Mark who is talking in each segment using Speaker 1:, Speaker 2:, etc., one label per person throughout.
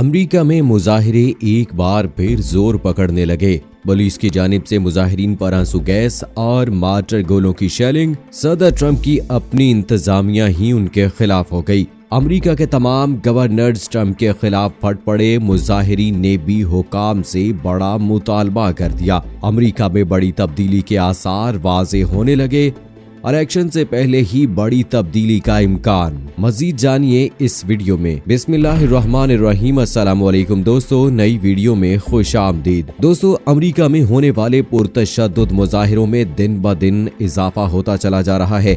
Speaker 1: America में मुजाहिरे एक बार फिर जोर पकड़ने लगे। पुलिस की जानिब से मुजाहिरीन पर आंसू गैस और मार्टर गोलों की शेलिंग। सदर ट्रंप की अपनी इंतजामिया ही उनके खिलाफ हो गई। अमेरिका के तमाम गवर्नर्स ट्रंप के खिलाफ फट पड़े। मुजाहिरीन ने भी हुकाम से बड़ा मुतालबा कर दिया। अमेरिका में बड़ी तब्दीली के आसार वाज़े होने लगे। इलेक्शन से पहले ही बड़ी तब्दीली का इम्कान। मजीद जानिए इस वीडियो में। बिस्मिल्लाहिर्रहमानिर्रहीम। अस्सलाम वालेकुम दोस्तों, नई वीडियो में खुश आमदीद। दोस्तों, अमेरिका में होने वाले पुरतशद्दुद मुजाहिरों में दिन ब दिन इजाफा होता चला जा रहा है,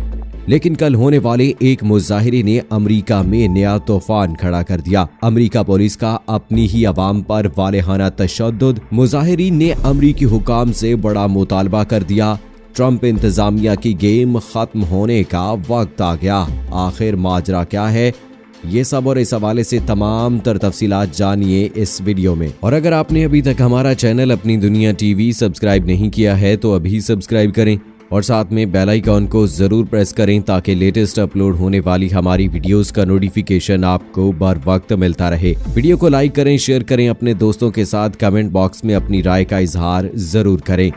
Speaker 1: लेकिन कल होने वाले एक मुजाहिरे ने अमेरिका में नया तूफान खड़ा कर दिया। अमेरिका पुलिस का अपनी ही अवाम पर वालेहाना तशद्दुद। मुजाहिरीन ने अमेरिकी हुकाम से बड़ा मुतालबा कर दिया। ट्रंप इंतजामिया की गेम खत्म होने का वक्त आ गया। आखिर माजरा क्या है, ये सब और इस हवाले से तमाम तर तफसीलात जानिए इस वीडियो में। और अगर आपने अभी तक हमारा चैनल अपनी दुनिया टीवी सब्सक्राइब नहीं किया है तो अभी सब्सक्राइब करें और साथ में बेल आइकॉन को जरूर प्रेस करें ताकि लेटेस्ट अपलोड होने वाली हमारी वीडियोस का नोटिफिकेशन आपको बर वक्त मिलता रहे। वीडियो को लाइक करें, शेयर करें अपने दोस्तों के साथ। कमेंट बॉक्स में अपनी राय का इजहार जरूर करें।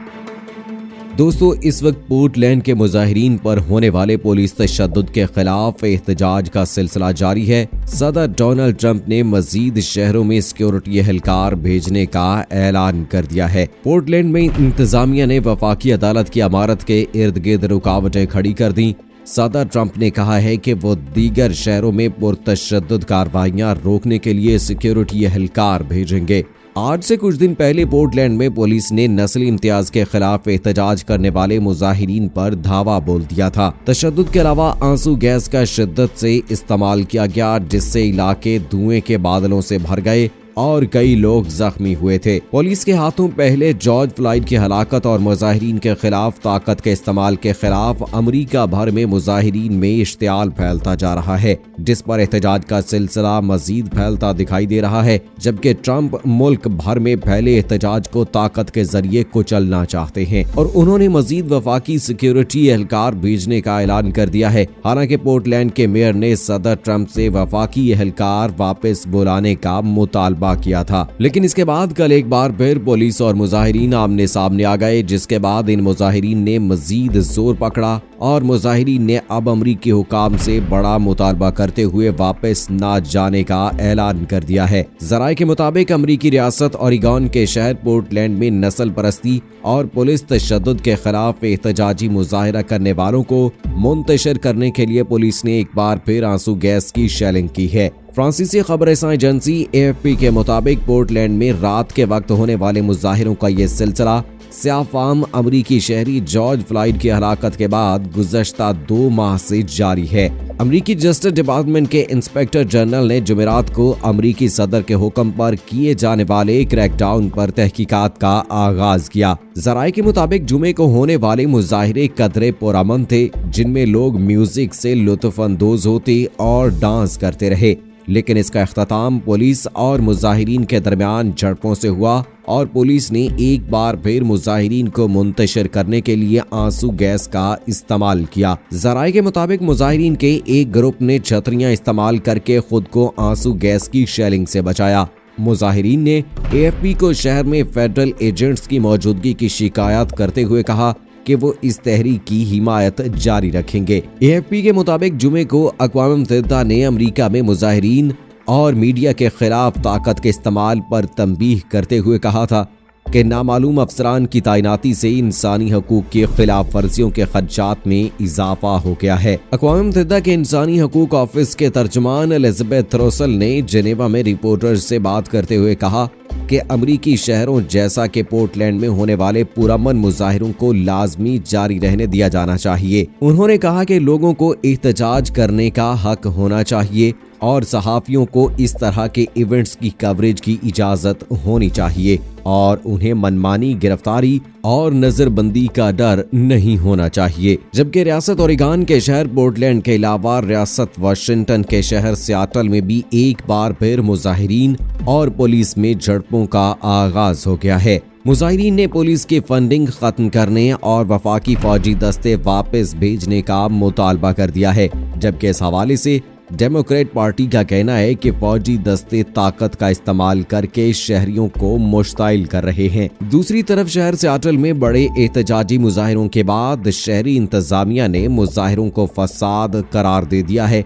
Speaker 1: दोस्तों, इस वक्त पोर्टलैंड के मुजाहिरीन पर होने वाले पुलिस तशद्दुद के खिलाफ एहतजाज का सिलसिला जारी है। सदर डोनाल्ड ट्रंप ने मजीद शहरों में सिक्योरिटी एहलकार भेजने का ऐलान कर दिया है। पोर्टलैंड में इंतजामिया ने वफाकी अदालत की इमारत के इर्द गिर्द रुकावटें खड़ी कर दी। सदर ट्रंप ने कहा है कि वो दीगर शहरों में पुरतशद्दुद कार्रवाइयां रोकने के लिए सिक्योरिटी एहलकार भेजेंगे। आज से कुछ दिन पहले पोर्टलैंड में पुलिस ने नस्ली इम्तियाज के खिलाफ एहतजाज करने वाले मुजाहिरीन पर धावा बोल दिया था। तशद्दुद के अलावा आंसू गैस का शिद्दत से इस्तेमाल किया गया, जिससे इलाके धुएं के बादलों से भर गए और कई लोग जख्मी हुए थे। पुलिस के हाथों पहले जॉर्ज फ्लॉयड की हलाकत और मुजाहिरीन के खिलाफ ताकत के इस्तेमाल के खिलाफ अमेरिका भर में मुजाहिरीन में इश्तियाल फैलता जा रहा है, जिस पर एहतजाज का सिलसिला मजीद फैलता दिखाई दे रहा है। जबकि ट्रंप मुल्क भर में फैले एहतजाज को ताकत के जरिए कुचलना चाहते हैं और उन्होंने मजीद वफाकी सिक्योरिटी एहलकार भेजने का ऐलान कर दिया है। हालांकि पोर्टलैंड के मेयर ने सदर ट्रंप से वफाकी एहलकार वापस बुलाने का मुतालबा किया था, लेकिन इसके बाद कल एक बार फिर पुलिस और मुजाहिरीन आमने सामने आ गए, जिसके बाद इन मुजाहिरीन ने मजीद जोर पकड़ा और मुजाहिरीन ने अब अमरीकी हुकाम से बड़ा मुतालबा करते हुए वापस न जाने का ऐलान कर दिया है। जराये के मुताबिक अमरीकी रियासत ओरेगन के शहर पोर्टलैंड में नस्ल परस्ती और पुलिस तशद्दुद के खिलाफ एहतजाजी मुजाहिरा करने वालों को मुंतशिर करने के लिए पुलिस ने एक बार फिर आंसू गैस की शेलिंग की है। फ्रांसीसी खबरसां एजेंसी AFP के मुताबिक पोर्टलैंड में रात के वक्त होने वाले मुजाहिरों का ये सिलसिला सियाफाम अमरीकी शहरी जॉर्ज फ्लॉयड की हलाकत के बाद गुज़श्ता 2 माह से जारी है। अमरीकी जस्टिस डिपार्टमेंट के इंस्पेक्टर जनरल ने जुमेरात को अमरीकी सदर के हुक्म पर किए जाने वाले क्रैकडाउन पर तहकीकात का आगाज किया। जराये के मुताबिक जुमे को होने वाले मुजाहिरे कदरे पुरअमन थे, जिनमें लोग म्यूजिक से लुत्फ अंदोज होते और डांस करते रहे, लेकिन इसका इख्तिताम पुलिस और मुजाहिरीन के दरमियान झड़पों से हुआ और पुलिस ने एक बार फिर मुजाहिरीन को मुंतशिर करने के लिए आंसू गैस का इस्तेमाल किया। जराये के मुताबिक मुजाहिरीन के एक ग्रुप ने छतरियां इस्तेमाल करके खुद को आंसू गैस की शेलिंग से बचाया। मुजाहिरीन ने AFP को शहर में फेडरल एजेंट्स की मौजूदगी की शिकायत करते हुए कहा कि वो इस तहरीक की हिमायत जारी रखेंगे। AFP के मुताबिक जुमे को अक़वाम मुत्तहिदा ने अमेरिका में मुजाहिरीन और मीडिया के खिलाफ ताकत के इस्तेमाल पर तंबीह करते हुए कहा था कि नामालूम अफसरान की तैनाती से इंसानी हकूक की खिलाफ वर्जियों के खदशात में इजाफा हो गया है। अक़वाम मुत्तहिदा के इंसानी हकूक ऑफिस के तर्जुमान एलिज़ाबेथ रोसल ने जेनेवा में रिपोर्टर्स से बात करते हुए कहा कि अमरीकी शहरों जैसा कि पोर्टलैंड में होने वाले पुरअमन मुजाहिरों को लाजमी जारी रहने दिया जाना चाहिए। उन्होंने कहा कि लोगों को एहतजाज करने का हक होना चाहिए और सहाफियों को इस तरह के इवेंट्स की कवरेज की इजाजत होनी चाहिए और उन्हें मनमानी गिरफ्तारी और नजरबंदी का डर नहीं होना चाहिए। जबकि रियासत ओरेगन के शहर पोर्टलैंड के अलावा रियासत वाशिंगटन के शहर सियाटल में भी एक बार फिर मुजाहिरीन और पुलिस में झड़पों का आगाज हो गया है। मुजाहिरीन ने पुलिस की फंडिंग खत्म करने और वफाकी फौजी दस्ते वापस भेजने का मुतालबा कर दिया है, जबकि इस हवाले से डेमोक्रेट पार्टी का कहना है कि फौजी दस्ते ताकत का इस्तेमाल करके शहरियों को मुश्ताइल कर रहे हैं। दूसरी तरफ शहर सियाटल में बड़े एहतजाजी मुजाहिरों के बाद शहरी इंतजामिया ने मुजाहिरों को फसाद करार दे दिया है।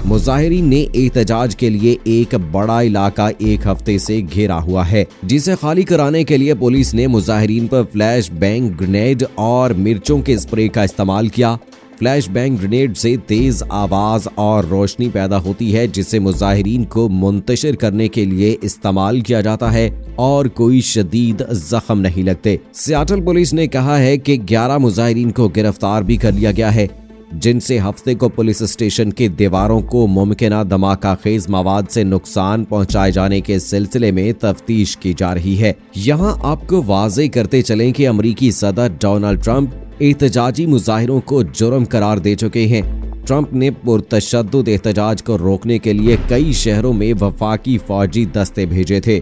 Speaker 1: मुजाहिरीन ने एहतजाज के लिए एक बड़ा इलाका एक हफ्ते से घेरा हुआ है, जिसे खाली कराने के लिए पुलिस ने मुजाहिरीन पर फ्लैश बैंग ग्रेनेड और मिर्चों के स्प्रे का इस्तेमाल किया। फ्लैश बैंग ग्रेनेड से तेज आवाज और रोशनी पैदा होती है, जिसे मुजाहिरीन को मुंतशिर करने के लिए इस्तेमाल किया जाता है और कोई शदीद जख्म नहीं लगते। सियाटल पुलिस ने कहा है कि 11 मुजाहिरीन को गिरफ्तार भी कर लिया गया है, जिनसे हफ्ते को पुलिस स्टेशन के दीवारों को मुमकिना धमाका खेज मवाद से नुकसान पहुंचाए जाने के सिलसिले में तफ्तीश की जा रही है। यहां आपको वाज़ेह करते चलें कि अमरीकी सदर डोनाल्ड ट्रंप एहतजाजी मुजाहिरों को जुर्म करार दे चुके हैं। ट्रंप ने पुरतशद्दुद एहतजाज को रोकने के लिए कई शहरों में वफाकी फौजी दस्ते भेजे थे,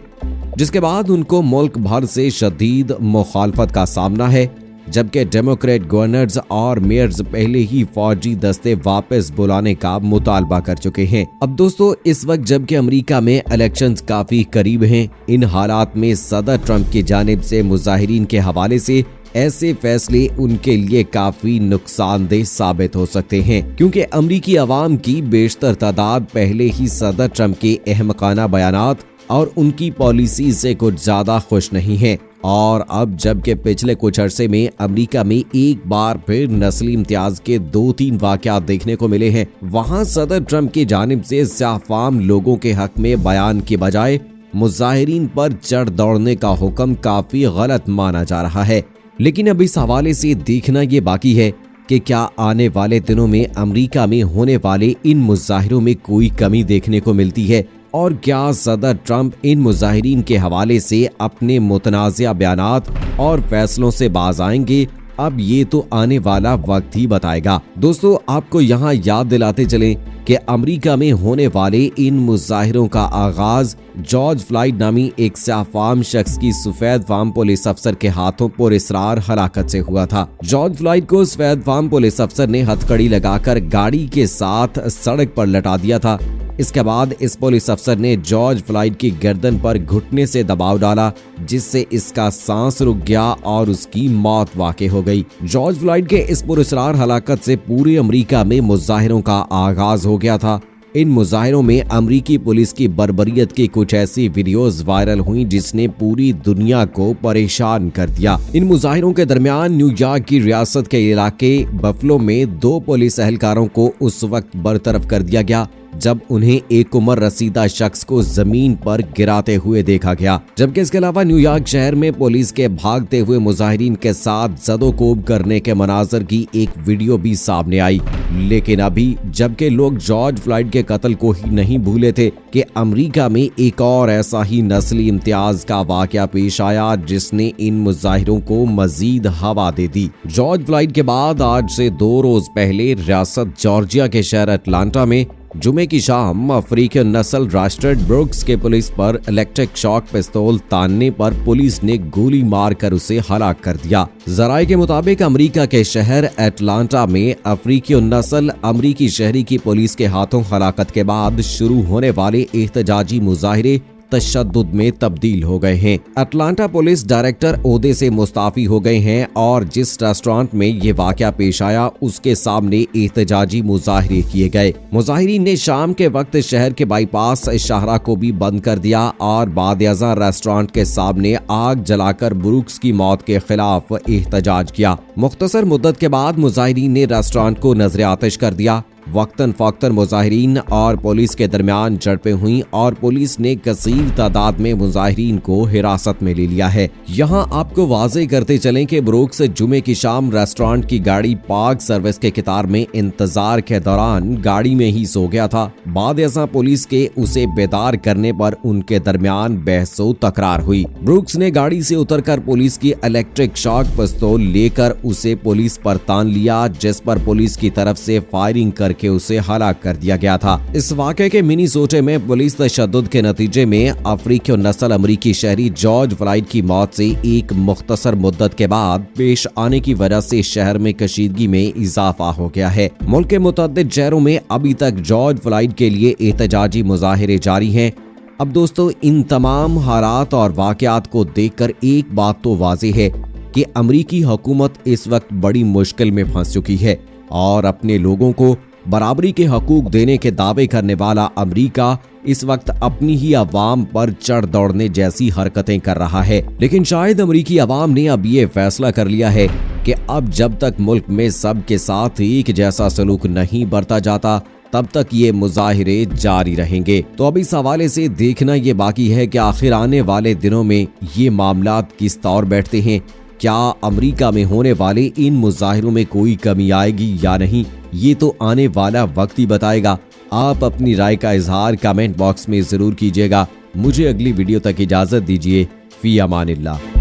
Speaker 1: जिसके बाद उनको मुल्क भर से शदीद मुखालफत का सामना है, जबकि डेमोक्रेट गवर्नर्स और मेयर्स पहले ही फौजी दस्ते वापस बुलाने का मुतालबा कर चुके हैं। अब दोस्तों, इस वक्त जबकि अमेरिका में इलेक्शंस काफी करीब हैं, इन हालात में सदर ट्रंप की जानिब से मुजाहिरीन के हवाले से ऐसे फैसले उनके लिए काफी नुकसानदेह साबित हो सकते हैं, क्योंकि अमरीकी अवाम की बेशतर तादाद पहले ही सदर ट्रंप के अहमकाना बयानात और उनकी पॉलिसी से कुछ ज्यादा खुश नहीं है। और अब जबकि पिछले कुछ अरसे में अमेरिका में एक बार फिर नस्ली इम्तियाज के 2-3 वाकयात देखने को मिले हैं, वहां सदर ट्रंप की जानिब से स्याफाम लोगों के हक में बयान के बजाय मुजाहिरीन पर चढ़ दौड़ने का हुक्म काफी गलत माना जा रहा है। लेकिन अब इस हवाले से देखना ये बाकी है कि क्या आने वाले दिनों में अमेरिका में होने वाले इन मुजाहिरों में कोई कमी देखने को मिलती है, और क्या सदर ट्रंप इन मुजाहिरीन के हवाले से अपने मुतनाज़िया बयानात और फैसलों से बाज आएंगे। अब ये तो आने वाला वक्त ही बताएगा। दोस्तों, आपको यहाँ याद दिलाते चलें कि अमेरिका में होने वाले इन मुजाहिरों का आगाज जॉर्ज फ्लॉयड नामी एक स्याफाम शख्स की सफेद फार्म पुलिस अफसर के हाथों पर इसरार हलाकत से हुआ था। जॉर्ज फ्लॉयड को सफेद फार्म पुलिस अफसर ने हथकड़ी लगाकर गाड़ी के साथ सड़क पर लटा दिया था। इसके बाद इस पुलिस अफसर ने जॉर्ज फ्लॉयड की गर्दन पर घुटने से दबाव डाला, जिससे इसका सांस रुक गया और उसकी मौत वाक़ई हो गई। जॉर्ज फ्लॉयड के इस पुरस्कार हलाकत से पूरे अमेरिका में मुजाहिरों का आगाज हो गया था। इन मुजाहिरों में अमेरिकी पुलिस की बर्बरियत की कुछ ऐसी वीडियोस वायरल हुई जिसने पूरी दुनिया को परेशान कर दिया। इन मुजाहिरों के दरमियान न्यूयॉर्क की रियासत के इलाके बफलो में 2 पुलिस एहलकारों को उस वक्त बरतरफ कर दिया गया जब उन्हें एक उम्र रसीदा शख्स को जमीन पर गिराते हुए देखा गया। जबकि इसके अलावा न्यूयॉर्क शहर में पुलिस के भागते हुए मुजाहिरीन के साथ जदोकोब करने के मनाजर की एक वीडियो भी सामने आई। लेकिन अभी जबकि लोग जॉर्ज फ्लॉयड के कत्ल को ही नहीं भूले थे कि अमेरिका में एक और ऐसा ही नस्ली इम्तियाज का वाकया पेश आया जिसने इन मुजाहिरों को मजीद हवा दे दी। जॉर्ज फ्लॉयड के बाद आज से 2 रोज पहले रियासत जॉर्जिया के शहर अटलांटा में जुमे की शाम अफ्रीकन नस्ल रास्टर्ड ब्रुक्स के पुलिस पर इलेक्ट्रिक शॉक पिस्तौल तानने पर पुलिस ने गोली मारकर उसे हलाक कर दिया। जराये के मुताबिक अमेरिका के शहर एटलांटा में अफ्रीकन नस्ल अमेरिकी शहरी की पुलिस के हाथों हलाकत के बाद शुरू होने वाले एहतजाजी मुजाहिरे तशद्दुद में तब्दील हो गए हैं। अटलांटा पुलिस डायरेक्टर ओहदे से मुस्ताफी हो गए हैं और जिस रेस्टोरेंट में ये वाकया पेश आया उसके सामने एहतजाजी मुजाहिरे किए गए। मुजाहिरीन ने शाम के वक्त शहर के बाईपास शाहरा को भी बंद कर दिया और बाद-ए-अज़ां रेस्टोरेंट के सामने आग जलाकर ब्रुक्स की मौत के खिलाफ एहतजाज किया। मुख्तसर मुद्दत के बाद मुजाहिरीन ने रेस्टोरेंट को नजर आतिश कर दिया। वक्तन फौक्तन मुजाहिरीन और पुलिस के दरमियान झड़पें हुई और पुलिस ने कसीर तादाद में मुजाहिरीन को हिरासत में ले लिया है। यहाँ आपको वाज़ेह करते चलें कि ब्रुक्स जुमे की शाम रेस्टोरेंट की गाड़ी पार्क सर्विस के कतार में इंतजार के दौरान गाड़ी में ही सो गया था। बाद-ए-अज़ां पुलिस के उसे बेदार करने पर उनके दरमियान बहसो तकरार हुई। ब्रुक्स ने गाड़ी से उतरकर पुलिस की इलेक्ट्रिक शॉक पिस्तौल लेकर उसे पुलिस पर तान लिया, जिस पर पुलिस की तरफ से फायरिंग करके के उसे हलाक कर दिया गया था। इस वाक़े के मिनीसोटा में पुलिस तशद्दुद के नतीजे में अफ्रीकी नस्ल अमरीकी शहरी जॉर्ज फ्लॉयड की मौत से एक मुख्तसर मुद्दत के बाद पेश आने की वजह से शहर में कशीदगी में इजाफा हो गया है। मुल्क के मुतअद्दिद शहरों में अभी तक जॉर्ज फ्लॉयड के लिए एहतजाजी मुजाहिरे जारी हैं। अब दोस्तों, इन तमाम हालात और वाक़यात को देखकर एक बात तो वाज़ेह है कि अमरीकी हुकूमत इस वक्त बड़ी मुश्किल में फंस चुकी है और अपने लोगों को बराबरी के हकूक देने के दावे करने वाला अमरीका इस वक्त अपनी ही अवाम पर चढ़ दौड़ने जैसी हरकतें कर रहा है। लेकिन शायद अमरीकी अवाम ने अब ये फैसला कर लिया है कि अब जब तक मुल्क में सबके साथ एक जैसा सलूक नहीं बरता जाता तब तक ये मुजाहिरे जारी रहेंगे। तो अब इस हवाले से देखना ये बाकी है कि आखिर आने वाले दिनों में ये मामलात किस तौर बैठते हैं। क्या अमेरिका में होने वाले इन मुजाहिरों में कोई कमी आएगी या नहीं, ये तो आने वाला वक्त ही बताएगा। आप अपनी राय का इजहार कमेंट बॉक्स में जरूर कीजिएगा। मुझे अगली वीडियो तक इजाजत दीजिए। फी अमानिल्लाह।